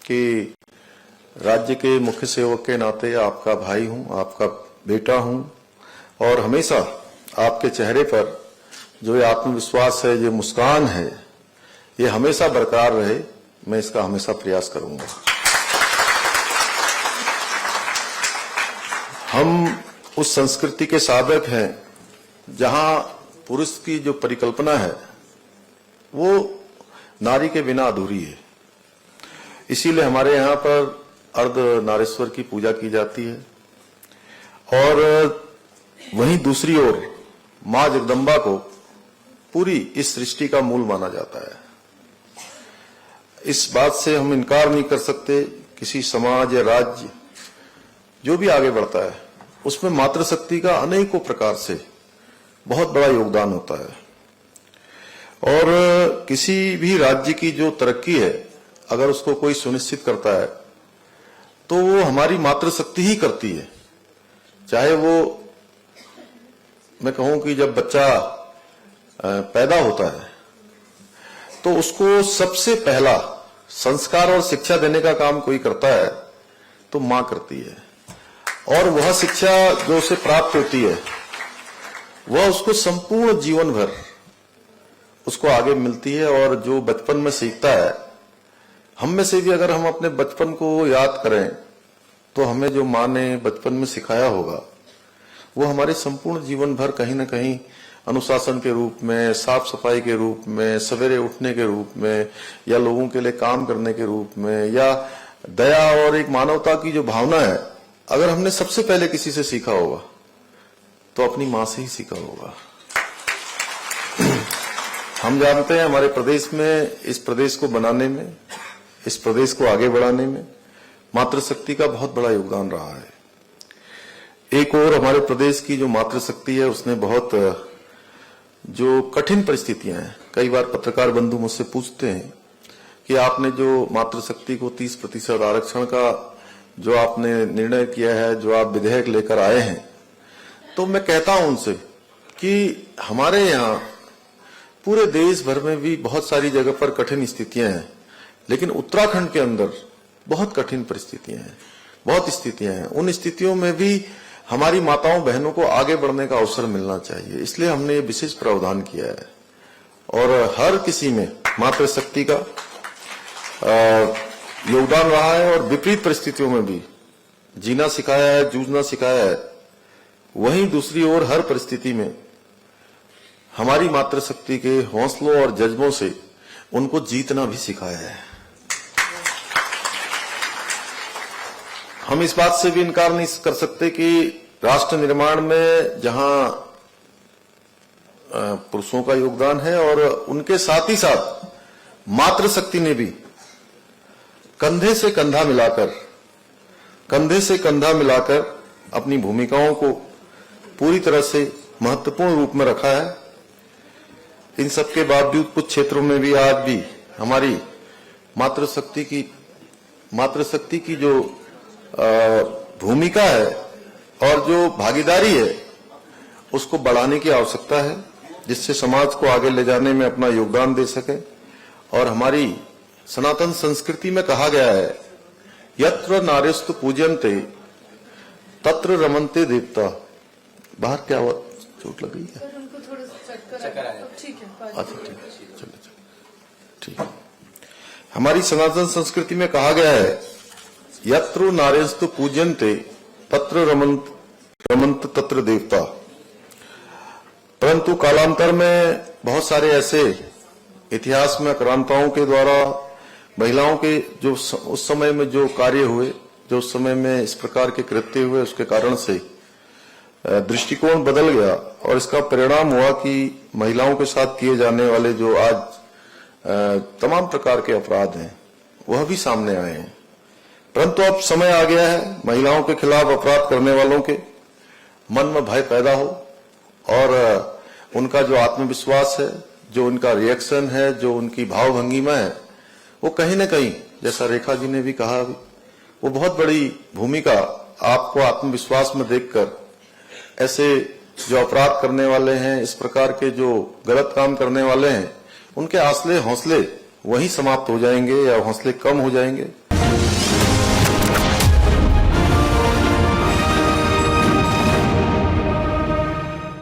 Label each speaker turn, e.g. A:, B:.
A: कि राज्य के मुख्य सेवक के नाते आपका भाई हूं, आपका बेटा हूं और हमेशा आपके चेहरे पर जो ये आत्मविश्वास है, जो मुस्कान है, ये हमेशा बरकरार रहे। मैं इसका हमेशा प्रयास करूंगा। हम उस संस्कृति के साधक हैं जहां पुरुष की जो परिकल्पना है वो नारी के बिना अधूरी है। इसीलिए हमारे यहाँ पर अर्ध नारेश्वर की पूजा की जाती है और वहीं दूसरी ओर मां जगदम्बा को पूरी इस सृष्टि का मूल माना जाता है। इस बात से हम इनकार नहीं कर सकते। किसी समाज या राज्य जो भी आगे बढ़ता है उसमें मातृशक्ति का अनेकों प्रकार से बहुत बड़ा योगदान होता है और किसी भी राज्य की जो तरक्की है अगर उसको कोई सुनिश्चित करता है तो वो हमारी मातृशक्ति ही करती है। चाहे वो मैं कहूं कि जब बच्चा पैदा होता है तो उसको सबसे पहला संस्कार और शिक्षा देने का काम कोई करता है तो मां करती है और वह शिक्षा जो उसे प्राप्त होती है वह उसको संपूर्ण जीवन भर उसको आगे मिलती है। और जो बचपन में सीखता है, हम में से भी अगर हम अपने बचपन को याद करें तो हमें जो मां ने बचपन में सिखाया होगा वो हमारे संपूर्ण जीवन भर कहीं ना कहीं अनुशासन के रूप में, साफ सफाई के रूप में, सवेरे उठने के रूप में या लोगों के लिए काम करने के रूप में या दया और एक मानवता की जो भावना है, अगर हमने सबसे पहले किसी से सीखा होगा तो अपनी मां से ही सीखा होगा। हम जानते हैं हमारे प्रदेश में, इस प्रदेश को बनाने में, इस प्रदेश को आगे बढ़ाने में मातृशक्ति का बहुत बड़ा योगदान रहा है। एक और हमारे प्रदेश की जो मातृशक्ति है उसने बहुत जो कठिन परिस्थितियां हैं, कई बार पत्रकार बंधु मुझसे पूछते हैं कि आपने जो मातृशक्ति को 30% आरक्षण का जो आपने निर्णय किया है, जो आप विधेयक लेकर आए हैं, तो मैं कहता हूं उनसे कि हमारे यहाँ पूरे देश भर में भी बहुत सारी जगह पर कठिन स्थितियां हैं, लेकिन उत्तराखंड के अंदर बहुत कठिन परिस्थितियां हैं, बहुत स्थितियां हैं। उन स्थितियों में भी हमारी माताओं बहनों को आगे बढ़ने का अवसर मिलना चाहिए, इसलिए हमने ये विशेष प्रावधान किया है और हर किसी में मातृशक्ति का योगदान रहा है और विपरीत परिस्थितियों में भी जीना सिखाया है, जूझना सिखाया है। वहीं दूसरी ओर हर परिस्थिति में हमारी मातृशक्ति के हौसलों और जज्बों से उनको जीतना भी सिखाया है। हम इस बात से भी इनकार नहीं कर सकते कि राष्ट्र निर्माण में जहां पुरुषों का योगदान है और उनके साथ ही साथ मातृशक्ति ने भी कंधे से कंधा मिलाकर अपनी भूमिकाओं को पूरी तरह से महत्वपूर्ण रूप में रखा है। इन सब के बावजूद कुछ क्षेत्रों में भी आज भी हमारी मातृशक्ति की जो भूमिका है और जो भागीदारी है उसको बढ़ाने की आवश्यकता है, जिससे समाज को आगे ले जाने में अपना योगदान दे सके। और हमारी सनातन संस्कृति में कहा गया है, यत्र नार्यस्तु पूज्यन्ते तत्र रमन्ते देवता। बाहर क्या हुआ, चोट लग गई है? ठीक है, अच्छा ठीक है। हमारी सनातन संस्कृति में कहा गया है, यत्र नार्यस्तु पूज्यन्ते तत्र रमन्त तत्र देवता। परंतु कालांतर में बहुत सारे ऐसे इतिहास में क्रांताओं के द्वारा महिलाओं के जो उस समय में जो कार्य हुए, जो उस समय में इस प्रकार के कृत्य हुए, उसके कारण से दृष्टिकोण बदल गया और इसका परिणाम हुआ कि महिलाओं के साथ किए जाने वाले जो आज तमाम प्रकार के अपराध हैं वह भी सामने आए हैं। परंतु अब समय आ गया है महिलाओं के खिलाफ अपराध करने वालों के मन में भय पैदा हो और उनका जो आत्मविश्वास है, जो उनका रिएक्शन है, जो उनकी भावभंगिमा है, वो कहीं न कहीं, जैसा रेखा जी ने भी कहा, वो बहुत बड़ी भूमिका आपको आत्मविश्वास में देखकर ऐसे जो अपराध करने वाले हैं, इस प्रकार के जो गलत काम करने वाले हैं, उनके हौसले वहीं समाप्त हो जाएंगे या हौसले कम हो जाएंगे।